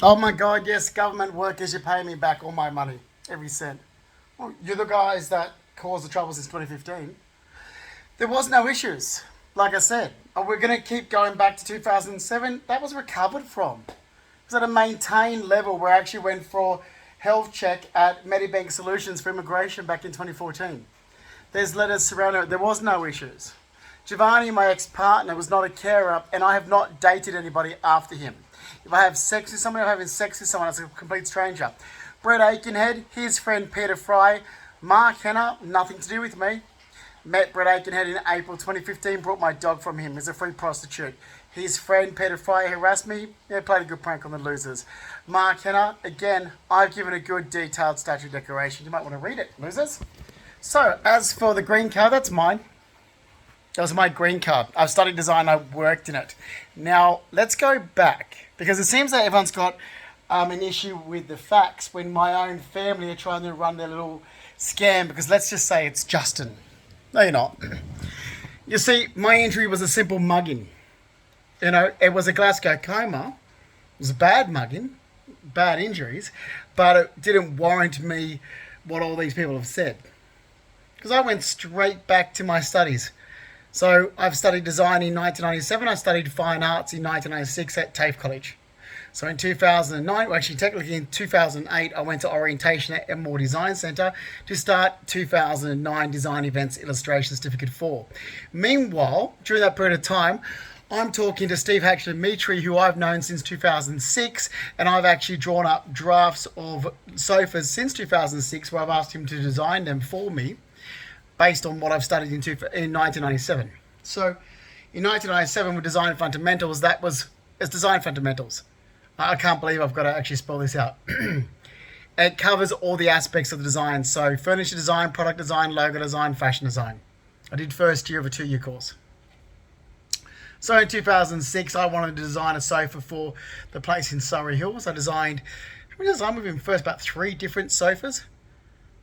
Oh my God, yes, government workers, you pay me back all my money, every cent. Well, you're the guys that caused the trouble since 2015. There was no issues. Like I said, we're going to keep going back to 2007. That was recovered from. It was at a maintained level where I actually went for health check at Medibank Solutions for immigration back in 2014. There's letters surrounding it. There was no issues. Giovanni, my ex-partner, was not a carer, and I have not dated anybody after him. If I have sex with someone, I'm having sex with someone that's a complete stranger. Brett Aikenhead, his friend Peter Fry, Mark Henner, nothing to do with me. Met Brett Aikenhead in April 2015, brought my dog from him. He's a free prostitute. His friend Peter Fry harassed me. Yeah, played a good prank on the losers. Mark Henner, again, I've given a good detailed statute declaration. You might want to read it, losers. So, as for the green card, that's mine. That was my green card. I've studied design. I worked in it. Now, let's go back. Because it seems that everyone's got an issue with the facts when my own family are trying to run their little scam. Because let's just say it's Justin. No, you're not. You see, my injury was a simple mugging. You know, it was a Glasgow coma. It was a bad mugging, bad injuries. But it didn't warrant me what all these people have said. Because I went straight back to my studies. So I've studied design in 1997. I studied fine arts in 1996 at TAFE College. So in 2009, well actually technically in 2008, I went to orientation at Emmore Design Centre to start 2009 Design Events Illustration Certificate 4. Meanwhile, during that period of time, I'm talking to Steve Hatchler-Mitri, who I've known since 2006, and I've actually drawn up drafts of sofas since 2006 where I've asked him to design them for me based on what I've studied in 1997. So in 1997 with Design Fundamentals, it's Design Fundamentals. I can't believe I've got to actually spell this out. It covers all the aspects of the design. So furniture design, product design, logo design, fashion design. I did first year of a 2-year course. So in 2006, I wanted to design a sofa for the place in Surrey Hills. I designed with him first about 3 different sofas.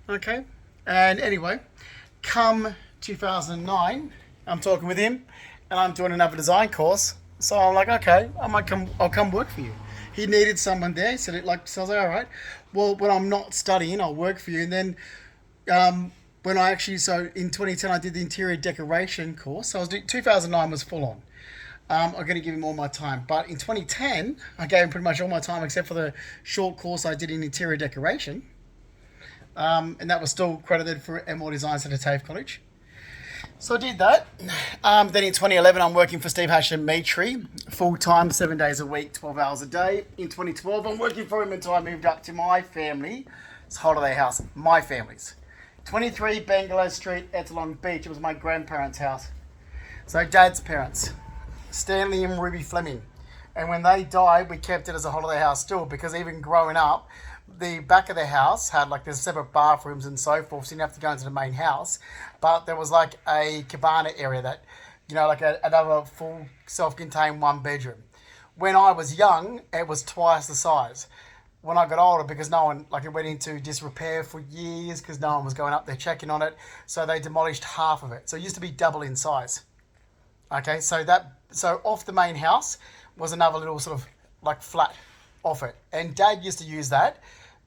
Okay. And anyway, come 2009, I'm talking with him and I'm doing another design course. So I'm like, okay, I'll come work for you. He needed someone there. He said it like, so I was like, all right. Well, when I'm not studying, I'll work for you. And then so in 2010, I did the interior decoration course. So 2009 was full on. I'm going to give him all my time. But in 2010, I gave him pretty much all my time except for the short course I did in interior decoration. And that was still credited for Emmore Design Centre TAFE College. So I did that. Then in 2011, I'm working for Steve Hatchler-Mitri, full-time, 7 days a week, 12 hours a day. In 2012, I'm working for him until I moved up to my family. It's holiday house, my family's. 23 Bangalow Street, Ettalong Beach. It was my grandparents' house. So Dad's parents, Stanley and Ruby Fleming. And when they died, we kept it as a holiday house still because even growing up, the back of the house had like there's separate bathrooms and so forth, so you didn't have to go into the main house. But there was like a cabana area that, like another full self-contained 1 bedroom. When I was young, it was twice the size. When I got older, because no one, it went into disrepair for years because no one was going up there checking on it, so they demolished half of it. So it used to be double in size. Okay, so off the main house was another little sort of like flat off it. And Dad used to use that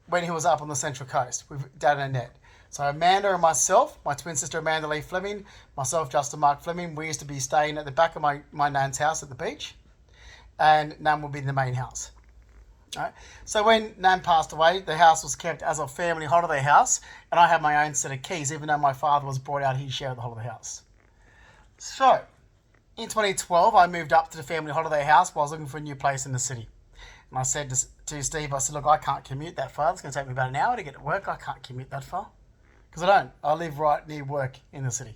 when he was up on the Central Coast with Dad and Annette. So Amanda and myself, my twin sister Amanda Lee Fleming, myself Justin Mark Fleming, we used to be staying at the back of my nan's house at the beach, and Nan would be in the main house. All right. So when Nan passed away, the house was kept as a family holiday house, and I had my own set of keys, even though my father was brought out his share of the holiday house. So in 2012, I moved up to the family holiday house while I was looking for a new place in the city. And I said to Steve, I said, look, I can't commute that far. It's going to take me about an hour to get to work. I can't commute that far. Because I don't. I live right near work in the city.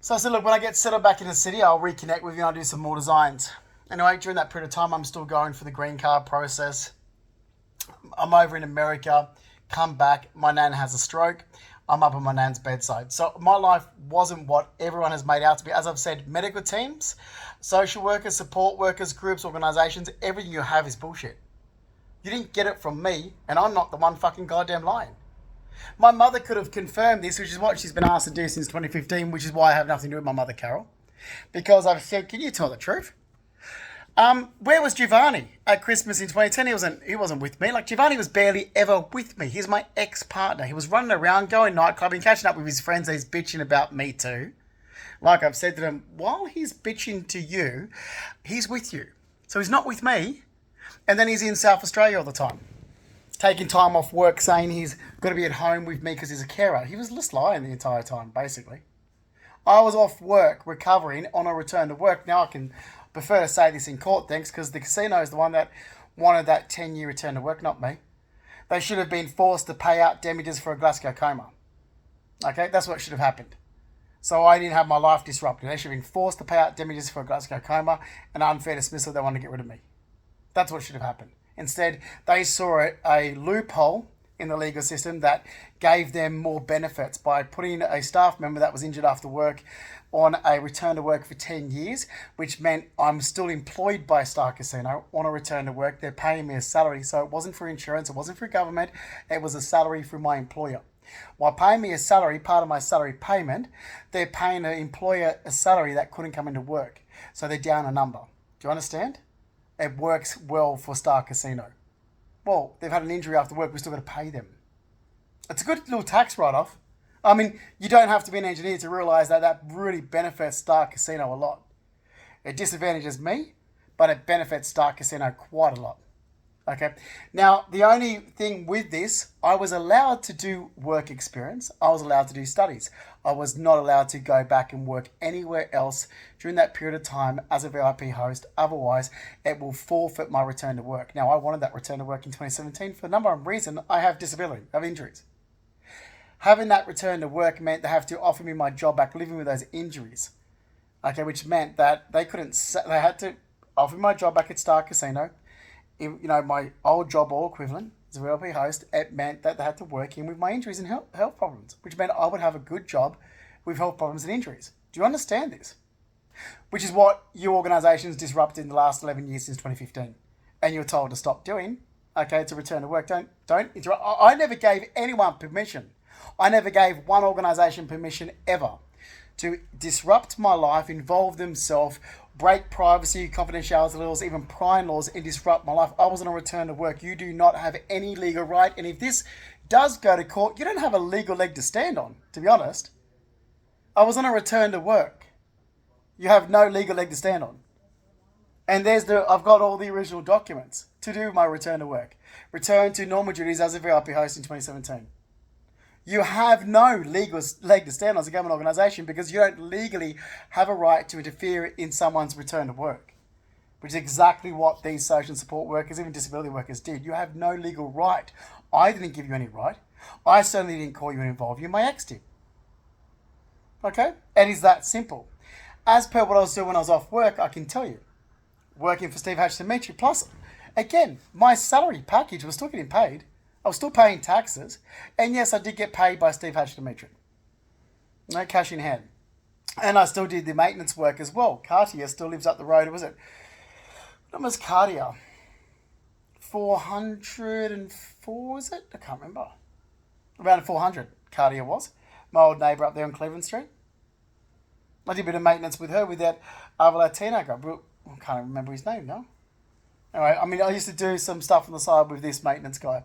So I said, look, when I get settled back in the city, I'll reconnect with you and I'll do some more designs. Anyway, during that period of time, I'm still going for the green card process. I'm over in America, come back. My nan has a stroke. I'm up on my nan's bedside. So my life wasn't what everyone has made out to be. As I've said, medical teams, social workers, support workers, groups, organisations, everything you have is bullshit. You didn't get it from me, and I'm not the one fucking goddamn lying. My mother could have confirmed this, which is what she's been asked to do since 2015, which is why I have nothing to do with my mother, Carol. Because I've said, can you tell the truth? Where was Giovanni at Christmas in 2010? He wasn't with me. Like, Giovanni was barely ever with me. He's my ex-partner. He was running around, going nightclubbing, catching up with his friends. He's bitching about me too. Like I've said to them, while he's bitching to you, he's with you. So he's not with me, and then he's in South Australia all the time, taking time off work, saying he's got to be at home with me because he's a carer. He was just lying the entire time, basically. I was off work, recovering on a return to work. Now I can prefer to say this in court, thanks, because the casino is the one that wanted that 10-year return to work, not me. They should have been forced to pay out damages for a glioblastoma. Okay, that's what should have happened. So I didn't have my life disrupted. They should have been forced to pay out damages for a glioblastoma and unfair dismissal. They wanted to get rid of me. That's what should have happened. Instead, they saw a loophole in the legal system that gave them more benefits by putting a staff member that was injured after work on a return to work for 10 years, which meant I'm still employed by Star Casino on a return to work. They're paying me a salary. So it wasn't for insurance. It wasn't for government. It was a salary from my employer. While paying me a salary, part of my salary payment, they're paying the employer a salary that couldn't come into work. So they're down a number. Do you understand? It works well for Star Casino. Well, they've had an injury after work, we're still got to pay them. It's a good little tax write-off. I mean, you don't have to be an engineer to realise that that really benefits Star Casino a lot. It disadvantages me, but it benefits Star Casino quite a lot. Okay. Now, the only thing with this, I was allowed to do work experience. I was allowed to do studies. I was not allowed to go back and work anywhere else during that period of time as a VIP host. Otherwise, it will forfeit my return to work. Now, I wanted that return to work in 2017 for a number of reasons. I have disability, I have injuries. Having that return to work meant they have to offer me my job back, living with those injuries. Okay, which meant that they had to offer me my job back at Star Casino. My old job or equivalent as a VIP host, it meant that they had to work in with my injuries and health problems, which meant I would have a good job with health problems and injuries. Do you understand this? Which is what your organisations disrupted in the last 11 years since 2015. And you're told to stop doing, okay, to return to work. Don't interrupt. I never gave anyone permission. I never gave one organisation permission ever to disrupt my life, involve themselves, break privacy, confidentiality laws, even prying laws, and disrupt my life. I was on a return to work. You do not have any legal right. And if this does go to court, you don't have a legal leg to stand on, to be honest. I was on a return to work. You have no legal leg to stand on. And I've got all the original documents to do my return to work. Return to normal duties as a VIP host in 2017. You have no legal leg to stand on as a government organisation because you don't legally have a right to interfere in someone's return to work, which is exactly what these social support workers, even disability workers, did. You have no legal right. I didn't give you any right. I certainly didn't call you and involve you. My ex did. Okay? It is that simple. As per what I was doing when I was off work, I can tell you, working for Steve Hatch Dimitri, plus, again, my salary package was still getting paid. I was still paying taxes. And yes, I did get paid by Steve Hatch Dimitri. No cash in hand. And I still did the maintenance work as well. Cartier still lives up the road. What was Cartier? 404, is it? I can't remember. Around 400, Cartier was. My old neighbour up there on Cleveland Street. I did a bit of maintenance with her with that other Latino guy. I can't remember his name now. Anyway, I used to do some stuff on the side with this maintenance guy.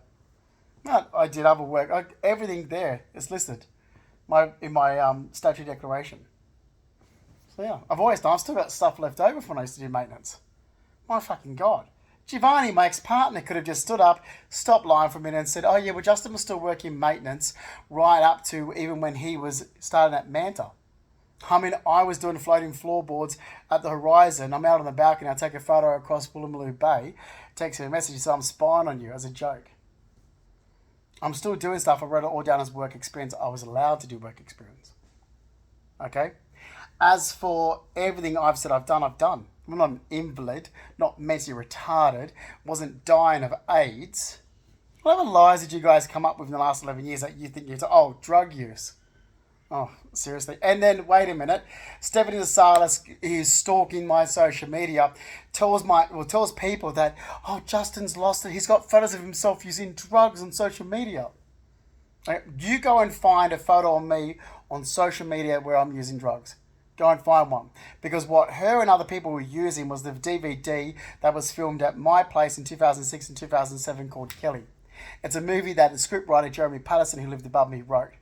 I did other work. Everything there is listed in my statutory declaration. So yeah, I've still got stuff left over from when I used to do maintenance. My fucking God. Giovanni, my ex-partner, could have just stood up, stopped lying for a minute and said, oh yeah, well Justin was still working maintenance right up to even when he was starting at Manta. I was doing floating floorboards at the Horizon. I'm out on the balcony. I take a photo across Woolloomooloo Bay. Takes me a message, so I'm spying on you as a joke. I'm still doing stuff. I wrote it all down as work experience. I was allowed to do work experience. Okay? As for everything I've said I've done. I'm not an invalid, not mentally retarded, wasn't dying of AIDS. What other lies did you guys come up with in the last 11 years that you think drug use? Oh, seriously. And then, wait a minute. Stephanie Salas, who's stalking my social media, tells people that, Justin's lost it. He's got photos of himself using drugs on social media. You go and find a photo of me on social media where I'm using drugs. Go and find one. Because what her and other people were using was the DVD that was filmed at my place in 2006 and 2007 called Kelly. It's a movie that the scriptwriter Jeremy Patterson, who lived above me, wrote.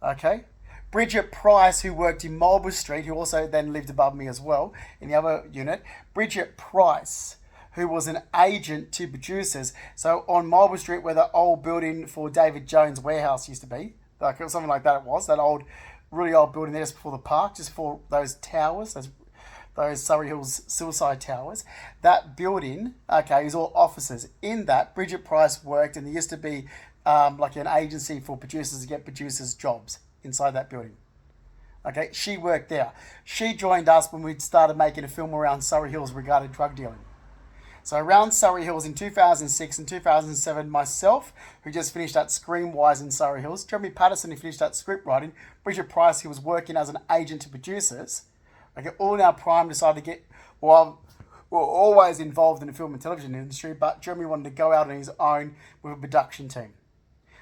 Okay? Bridget Price, who worked in Marlborough Street, who also then lived above me as well in the other unit. Bridget Price, who was an agent to producers. So on Marlborough Street, where the old building for David Jones warehouse used to be, like something like that it was, that old, really old building there just before the park, just before those towers, those Surrey Hills suicide towers. That building, okay, is all offices. In that, Bridget Price worked, and there used to be like an agency for producers to get producers jobs inside that building. Okay, she worked there. She joined us when we started making a film around Surrey Hills regarding drug dealing. So around Surrey Hills in 2006 and 2007, myself, who just finished at Screenwise in Surrey Hills, Jeremy Patterson, who finished at script writing, Bridget Price, who was working as an agent to producers, okay, all in our prime decided to get, well, we're always involved in the film and television industry, but Jeremy wanted to go out on his own with a production team.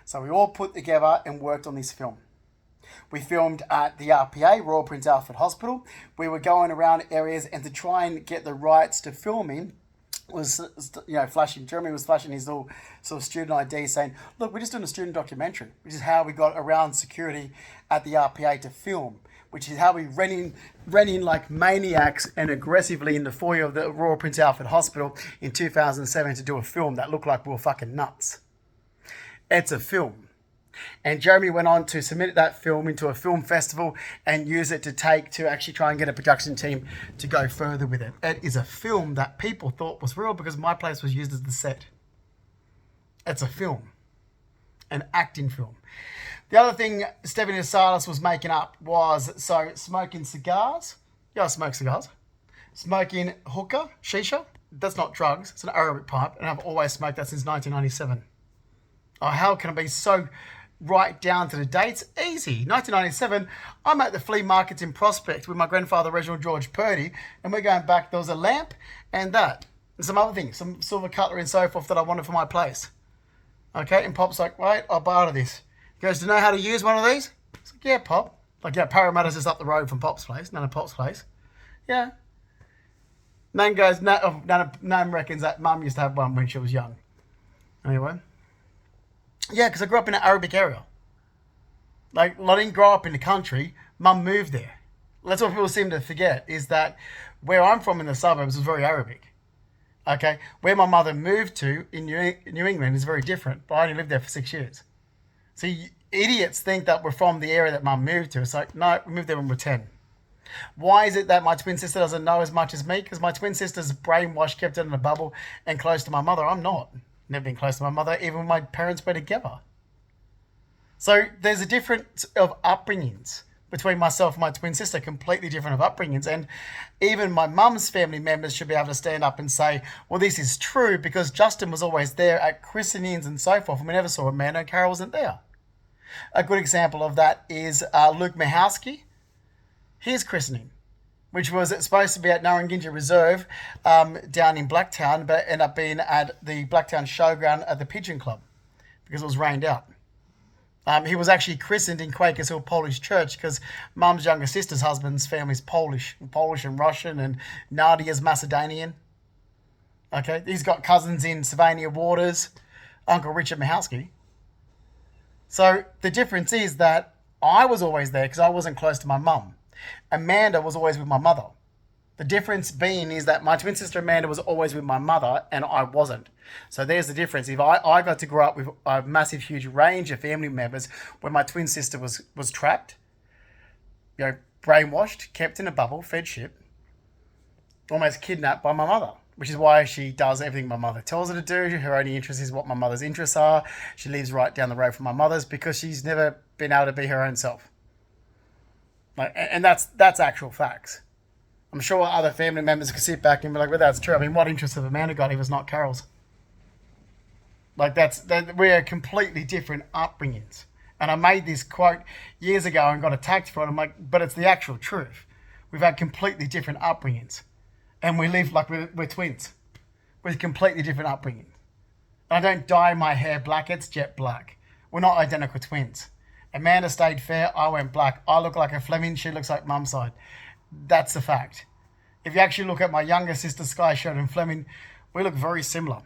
So we all put together and worked on this film. We filmed at the RPA, Royal Prince Alfred Hospital. We were going around areas, and to try and get the rights to filming, was, you know, flashing. Jeremy was flashing his little sort of student ID saying, look, we're just doing a student documentary, which is how we got around security at the RPA to film, which is how we ran in like maniacs and aggressively in the foyer of the Royal Prince Alfred Hospital in 2007 to do a film that looked like we were fucking nuts. It's a film. And Jeremy went on to submit that film into a film festival and use it to actually try and get a production team to go further with it. It is a film that people thought was real because my place was used as the set. It's a film. An acting film. The other thing Stephanie Salas was making up was, so smoking cigars. Yeah, I smoke cigars. Smoking hookah, shisha. That's not drugs. It's an Arabic pipe. And I've always smoked that since 1997. Oh, how can I be so right down to the dates? Easy. 1997, I'm at the flea markets in Prospect with my grandfather, Reginald George Purdy, and we're going back. There was a lamp and that, and some other things, some silver cutlery and so forth that I wanted for my place. Okay, and Pop's like, wait, I'll borrow this. He goes, do you know how to use one of these? I was like, yeah, Pop. Like, yeah, Parramatta's just up the road from Pop's place, none of Pop's place. Yeah. Nan goes, Nan reckons that Mum used to have one when she was young. Anyway. Yeah, because I grew up in an Arabic area. Like, I didn't grow up in the country. Mum moved there. That's what people seem to forget, is that where I'm from in the suburbs was very Arabic. Okay? Where my mother moved to in New England is very different, but I only lived there for 6 years. See, idiots think that we're from the area that Mum moved to. It's like, no, we moved there when we were 10. Why is it that my twin sister doesn't know as much as me? Because my twin sister's brainwashed, kept it in a bubble, and close to my mother. I'm not. Never been close to my mother, even when my parents were together. So there's a difference of upbringings between myself and my twin sister, completely different of upbringings. And even my mum's family members should be able to stand up and say, well, this is true because Justin was always there at christenings and so forth, and we never saw a man, and Carol wasn't there. A good example of that is Luke Mahowski, his christening, which was supposed to be at Narrandinja Reserve down in Blacktown, but ended up being at the Blacktown Showground at the Pigeon Club because it was rained out. He was actually christened in Quakers Hill Polish Church because Mum's younger sister's husband's family's Polish and Russian, and Nadia's Macedonian. Okay, he's got cousins in Sylvania Waters, Uncle Richard Mahowski. So the difference is that I was always there because I wasn't close to my mum. Amanda was always with my mother. The difference being is that my twin sister Amanda was always with my mother and I wasn't. So there's the difference. If I got to grow up with a massive, huge range of family members where my twin sister was trapped, you know, brainwashed, kept in a bubble, fed shit, almost kidnapped by my mother, which is why she does everything my mother tells her to do. Her only interest is what my mother's interests are. She lives right down the road from my mother's because she's never been able to be her own self. Like, and that's actual facts. I'm sure other family members could sit back and be like, well, that's true. I mean, what interest have Amanda got if it's not Carol's? Like, we're completely different upbringings. And I made this quote years ago and got attacked for it. I'm like, but it's the actual truth. We've had completely different upbringings. And we live like we're twins with completely different upbringings. I don't dye my hair black, it's jet black. We're not identical twins. Amanda stayed fair. I went black. I look like a Fleming. She looks like mum's side. That's the fact. If you actually look at my younger sister, Sky Sheridan Fleming, we look very similar.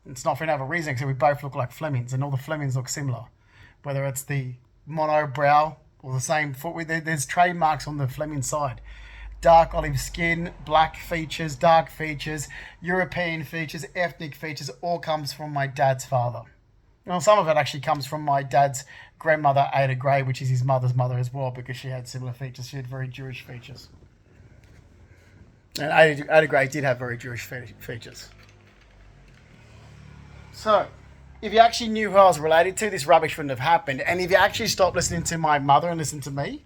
It's not for another reason because we both look like Flemings and all the Flemings look similar. Whether it's the mono brow or the same foot, there's trademarks on the Fleming side. Dark olive skin, black features, dark features, European features, ethnic features, all comes from my dad's father. Well, some of it actually comes from my dad's grandmother, Ada Gray, which is his mother's mother as well, because she had similar features. She had very Jewish features. And Ada Gray did have very Jewish features. So, if you actually knew who I was related to, this rubbish wouldn't have happened. And if you actually stopped listening to my mother and listen to me,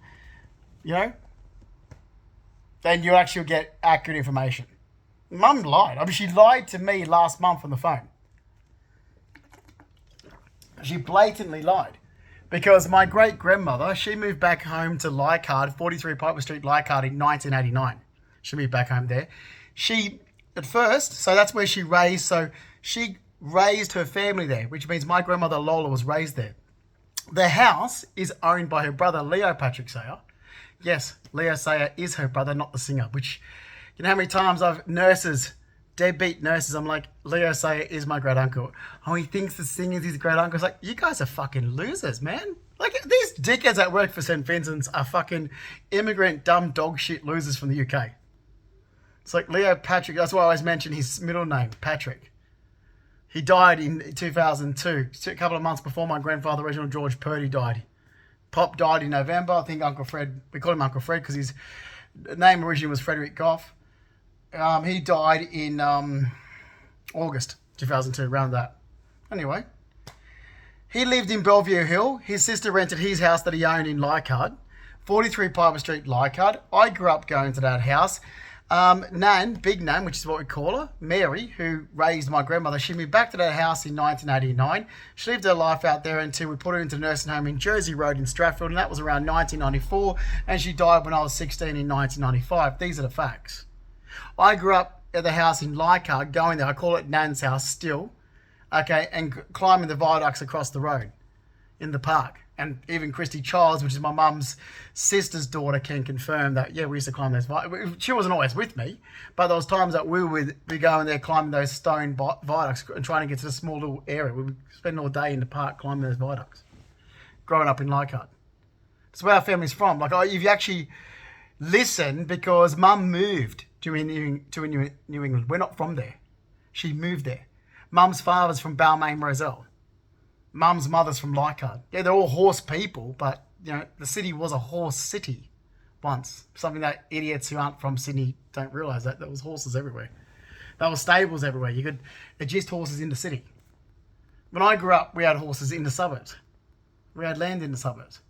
then you actually get accurate information. Mum lied. I mean, she lied to me last month on the phone. She blatantly lied. Because my great-grandmother, she moved back home to Leichhardt, 43 Piper Street, Leichhardt in 1989. She moved back home there. She, at first, so that's where she raised, so she raised her family there, which means my grandmother Lola was raised there. The house is owned by her brother, Leo Patrick Sayer. Yes, Leo Sayer is her brother, not the singer, which, you know how many times deadbeat nurses, I'm like, Leo Sayer is my great uncle. Oh, he thinks the singer's his great uncle. It's like, you guys are fucking losers, man. Like, these dickheads that work for St. Vincent's are fucking immigrant, dumb dog shit losers from the UK. It's like Leo Patrick, that's why I always mention his middle name, Patrick. He died in 2002, a couple of months before my grandfather, Reginald George Purdy, died. Pop died in November. I think Uncle Fred, we call him Uncle Fred because his name originally was Frederick Goff. He died in August 2002, around that. Anyway, he lived in Bellevue Hill. His sister rented his house that he owned in Leichhardt, 43 Piper Street, Leichhardt. I grew up going to that house. Nan, Big Nan, which is what we call her, Mary, who raised my grandmother, she moved back to that house in 1989. She lived her life out there until we put her into the nursing home in Jersey Road in Stratfield, and that was around 1994, and she died when I was 16 in 1995. These are the facts. I grew up at the house in Leichhardt, going there, I call it Nan's house still, okay, and climbing the viaducts across the road in the park. And even Christy Childs, which is my mum's sister's daughter, can confirm that, yeah, we used to climb those viaducts. She wasn't always with me, but there was times that we would be going there climbing those stone viaducts and trying to get to the small little area. We would spend all day in the park climbing those viaducts, growing up in Leichhardt. That's where our family's from. Like, if you actually listen, because Mum moved to New England. We're not from there. She moved there. Mum's father's from Balmain, Roselle. Mum's mother's from Leichhardt. Yeah, they're all horse people, but, the city was a horse city once. Something that idiots who aren't from Sydney don't realise that. There was horses everywhere. There were stables everywhere. You could adjust horses in the city. When I grew up, we had horses in the suburbs. We had land in the suburbs.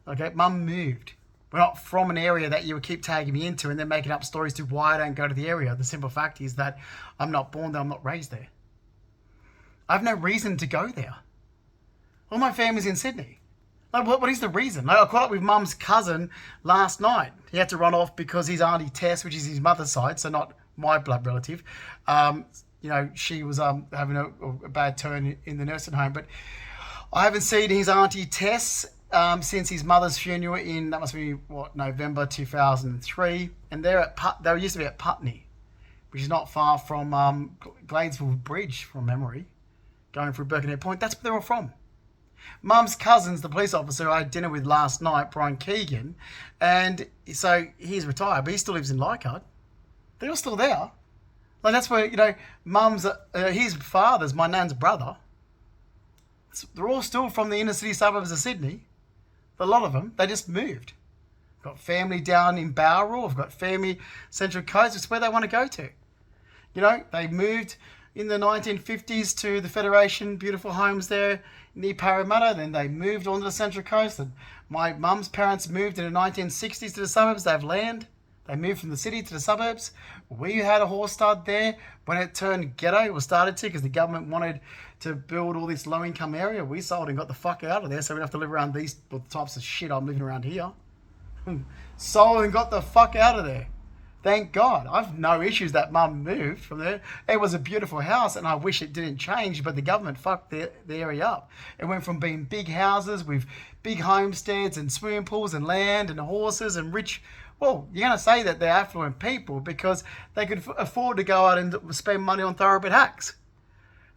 Okay, Mum moved. We're not from an area that you would keep tagging me into and then making up stories to why I don't go to the area. The simple fact is that I'm not born there, I'm not raised there. I have no reason to go there. All my family's in Sydney. Like, what is the reason? Like, I caught up with Mum's cousin last night. He had to run off because his auntie Tess, which is his mother's side, so not my blood relative, she was having a bad turn in the nursing home. But I haven't seen his auntie Tess since his mother's funeral in, that must be, November 2003. And they used to be at Putney, which is not far from Gladesville Bridge, from memory, going through Birkenhead Point. That's where they're all from. Mum's cousin's the police officer I had dinner with last night, Brian Keegan, and so he's retired, but he still lives in Leichhardt. They're all still there. Like, that's where, Mum's, his father's my nan's brother. They're all still from the inner city suburbs of Sydney. A lot of them, they just moved. I've got family down in Bowral, I've got family Central Coast, it's where they want to go to. They moved in the 1950s to the Federation, beautiful homes there near Parramatta. Then they moved on to the Central Coast. And my mum's parents moved in the 1960s to the suburbs. They have land. They moved from the city to the suburbs. We had a horse stud there. When it turned ghetto, it was started to because the government wanted to build all this low-income area. We sold and got the fuck out of there, so we don't have to live around these types of shit I'm living around here. Sold and got the fuck out of there. Thank God. I've no issues that mum moved from there. It was a beautiful house and I wish it didn't change, but the government fucked the area up. It went from being big houses with big homesteads and swimming pools and land and horses and rich. Well, you're going to say that they're affluent people because they could afford to go out and spend money on thoroughbred hacks.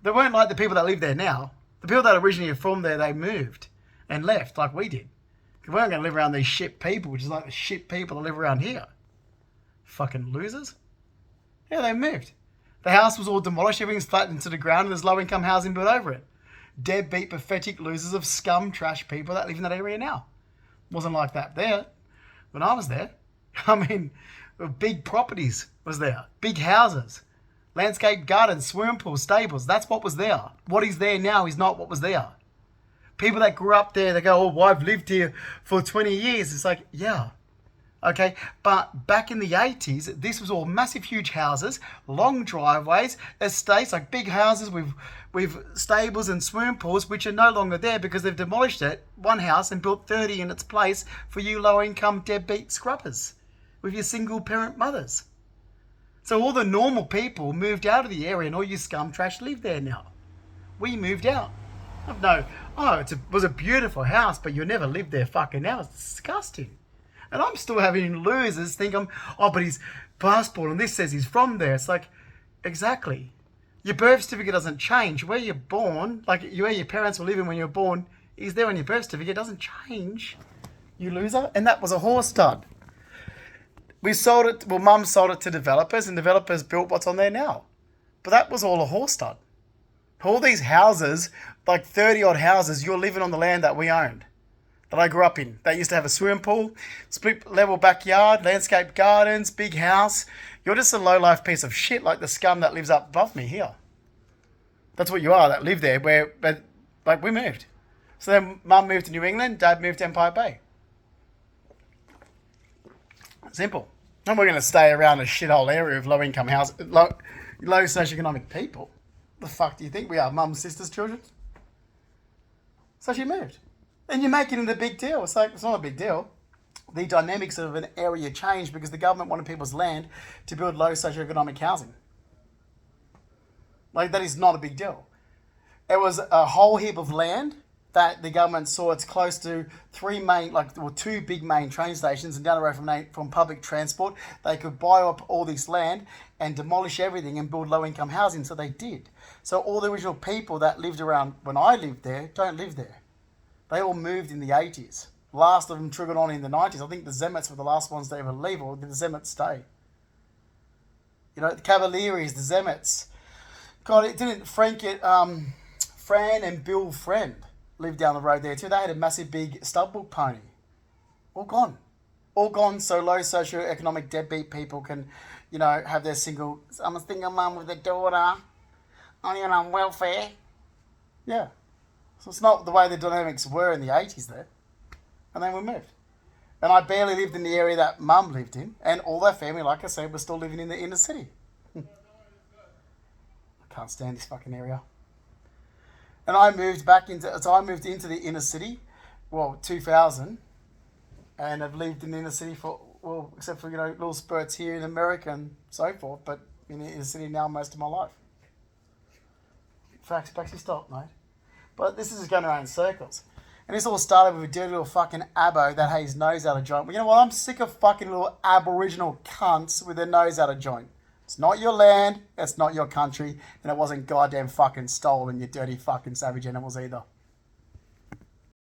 They weren't like the people that live there now. The people that originally are from there, they moved and left like we did. We weren't going to live around these shit people, which is like the shit people that live around here. Fucking losers. Yeah, they moved. The house was all demolished, everything's flattened to the ground, and there's low-income housing built over it. Deadbeat, pathetic losers of scum, trash people that live in that area now. Wasn't like that there when I was there. I mean, big properties was there. Big houses. Landscape gardens, swimming pools, stables. That's what was there. What is there now is not what was there. People that grew up there, they go, oh, well, I've lived here for 20 years. It's like, yeah. Okay, but back in the 80s, this was all massive, huge houses, long driveways, estates, like big houses with stables and swimming pools, which are no longer there because they've demolished it, one house, and built 30 in its place for you low-income deadbeat scrubbers with your single-parent mothers. So all the normal people moved out of the area and all you scum trash live there now. We moved out. It was a beautiful house, but you'll never live there fucking now. It's disgusting. And I'm still having losers think but his passport and this says he's from there. It's like, exactly. Your birth certificate doesn't change. Where you're born, like where your parents were living when you were born, is there on your birth certificate. It doesn't change, you loser. And that was a horse stud. We sold it, Mum sold it to developers and developers built what's on there now. But that was all a horse stud. All these houses, like 30 odd houses, you're living on the land that we owned. That I grew up in. They used to have a swimming pool, split level backyard, landscape gardens, big house. You're just a low-life piece of shit like the scum that lives up above me here. That's what you are, that live there, but we moved. So then Mum moved to New England, Dad moved to Empire Bay. Simple. And we're going to stay around a shithole area of low-income house, low socioeconomic people. The fuck do you think we are? Mum's sister's children? So she moved. And you make it into a big deal. It's like, it's not a big deal. The dynamics of an area changed because the government wanted people's land to build low socioeconomic housing. Like, that is not a big deal. It was a whole heap of land that the government saw it's close to two big main train stations and down the road from public transport. They could buy up all this land and demolish everything and build low-income housing, so they did. So all the original people that lived around when I lived there don't live there. They all moved in the 80s. Last of them triggered on in the 90s. I think the Zemets were the last ones to ever leave, or did the Zemets stay? You know, the Cavalieris, the Zemets. God, it didn't Fran and Bill Friend lived down the road there too. They had a massive big stubble pony. All gone. All gone so low socioeconomic deadbeat people can, have their single, I'm a single mum with a daughter, only on welfare. Yeah. So it's not the way the dynamics were in the 80s there. And then we moved. And I barely lived in the area that Mum lived in. And all their family, like I said, was still living in the inner city. I can't stand this fucking area. And I moved into the inner city, 2000. And I've lived in the inner city except for, little spurts here in America and so forth. But in the inner city now most of my life. Facts, Baxi, stop, mate. But this is just going around in circles. And this all started with a dirty little fucking abbo that had his nose out of joint. Well, you know what? I'm sick of fucking little aboriginal cunts with their nose out of joint. It's not your land, it's not your country, and it wasn't goddamn fucking stolen, you dirty fucking savage animals either.